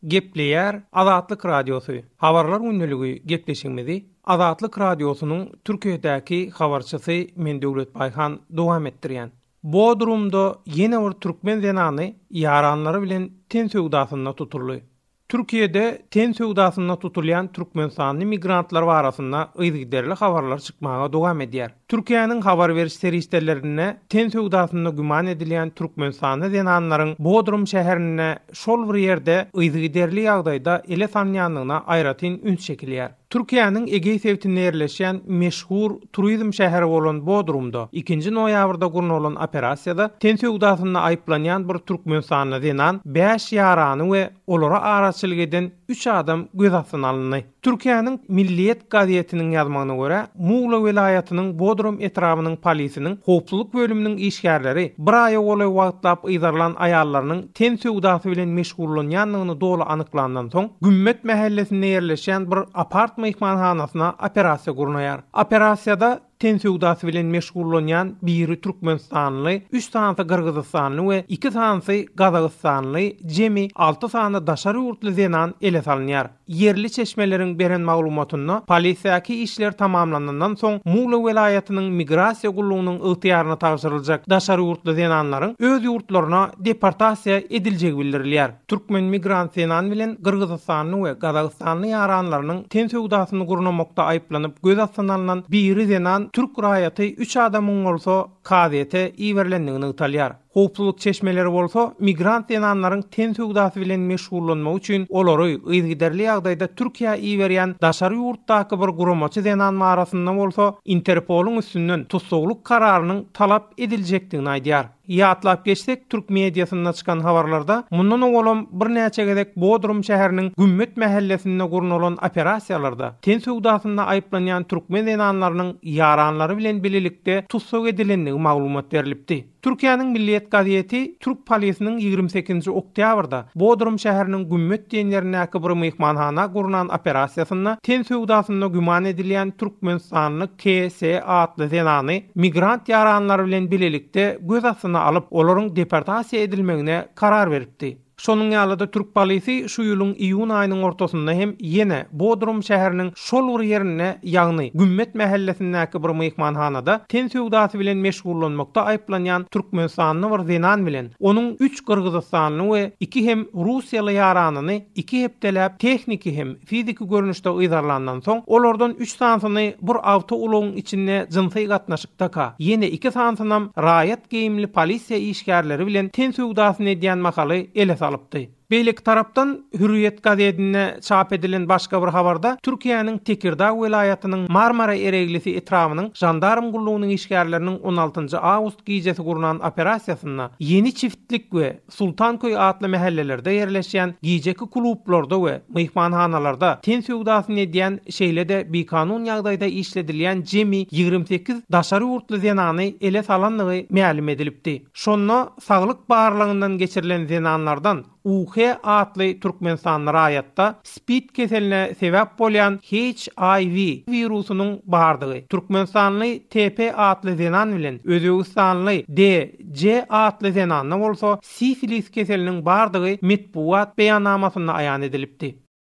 Gepleyer Azatlyk Radiosu. Habarlar günnüligi gepleşigimizi Azatlyk Radiosunyň Türkiýedäki habarçysy men Döwlet Baýhan dowam etdirýän. Bodrumda ýene bir türkmen zenany ýaranlary bilen ten söwdasyna tutuldy. Türkiýede ten söwdasyna tutulýan türkmen sanly migrantlar barasynda ýygyderli habarlar çykmaga dowam edýär. Türkiýanyň habar beriş serişlerine ten söwdasyna güman edilýän türkmen sanly zenanlaryň Bodrum şäherine şol bir ýerde ýygyderli ýagdaýda ele sanýanlygyna aýratyn üns çekilýär. Türkiýanyň Egey sewtinde ýerleşýän meşhur turizm şäheri bolan Bodrumda 2 noýabrda gurnulan operasiýada ten söwdasyna aýplanýan bir türkmen sanly zenan 5 ýarany we olara araçylyk eden 3 adam göz astyna alındy. Türkiýanyň Milliýet gazetiniň ýazmagyna görä, Muğla welaýatynyň Bodrum etrafynyň polisiniň howpsuzlyk bölüminiň işgärleri bir aýa goly wagtlap ýydarlan aýallarynyň ten söwdasy bilen meşgullanýanlygyny dogry anyklandan soň Gümmet mahallesinde ýerleşýän bir apart mehmanhanasyna operasiýa gurnaýar. Operasiýada ten söwdasy bilen meşgullanýan biri Türkmenistanly, 3 tanysy Kyrgyzstanly we 2 tanysy Gazagstanly, jemi 6 sany daşary ýurtly zenan ele salynýar. Yerli çeşmeleriň beren maglumatyna polisiýaky işler tamamlanandan soň Muğla welaýatynyň migrasiýa gullugynyň ygtyýaryna tapşyryljak daşary ýurtly zenanlaryň öz ýurtlaryna deportasiýa ediljegi bildirilýär. Türkmen migrant zenan bilen Kyrgyzstanly we Gazagstanly ýaranlarynyň ten söwdasyny gurnamakda aýplanyp göz astyna alynan biri zenan Türk raýaty 3 adamyň bolsa KDT iýerlendigini ýytalýar. Howpsuzlyk çeşmeleri bolsa migrant zenanlaryň ten söwdasy bilen meşgullanmak üçin olary ýygyderli ýagdaýda Türkiýa iýerýän daşary ýurtdaky bir guramaçy zenan barasynda bolsa Interpoluň üstünden tutsaglyk kararynyň talap ediljekdigini aýdýar. Ýatlap geçsek Türk mediasynda çykan habarlarda mundan oňalym bir näçe gezek Bodrum şäheriniň Gümmet mahallesinde gurnulan operasiýalarda ten söwdasyna aýplanýan türkmen zenanlarynyň ýaranlary bilen bililikde tutsag edilendigi maglumat berilipdi. Türkiýanyň Milliýet gazeti Türk polisiniň 28 oktýabrda Bodrum şäheriniň Gümmet diýenlerindäki bir mehmanhana gurunan operasiýasyna ten söwdasyna güman edilýän türkmen sanly KS adly zenany migrant ýaranlary bilen bililikde göz astyna alyp olaryň deportasiýa edilmegine karar beripdi. Şonuň ýalyda Türk polisi şu ýylyň iýun aýynyň ortasynda hem ýene Bodrum şäheriniň şol bir ýerine ýagny Gümmet mahallesindäki bir mehmanhanada ten söwdasy bilen meşgullanmakda aýplanýan türkmen sanly bir zenan bilen onuň 3 Kyrgyzstanly we 2 hem Russiýaly ýaranyny 2 hepdeläp tehniki hem fiziki görnüşde ýydarlandan soň olardan 3 tanyny bir awto ulagyň içinde jynsy gatnaşykdaka ýene 2 tanynam raýat geyimli polisiýa işgärleri bilen ten söwdasyny edýän makaly ele alıpdy. Beýleki tarapdan Hürriyet gazetine çap edilen başga bir habarda Türkiýanyň Tekirdağ welaýatynyň Marmara ereglisi etrafynyň jandarm gullugynyň işgärleriniň 16 awgust gijesi gurunan operasiýasyna Yeni Çiftlik we Sultanköy adly mahallelerde ýerleşýän gijeki klublarda we mehmanhanalarda ten söwdasyny edýän şeýlede bekanun ýagdaýda işledilýän jemi 28 daşary ýurtly zenany ele salanlygy ma'lum edilipdi. Şonda saglyk barlygyndan geçirilen zenanlardan UH adly türkmen sanly raýatda spid keseline sebäp bolýan HIV virusynyň bardygy, türkmen sanly TP adly zenan bilen Özbegistanly DJ adly zenanna bolsa sifilis keseliniň bardygy metbuat beýannamasyna aýan edilipdi.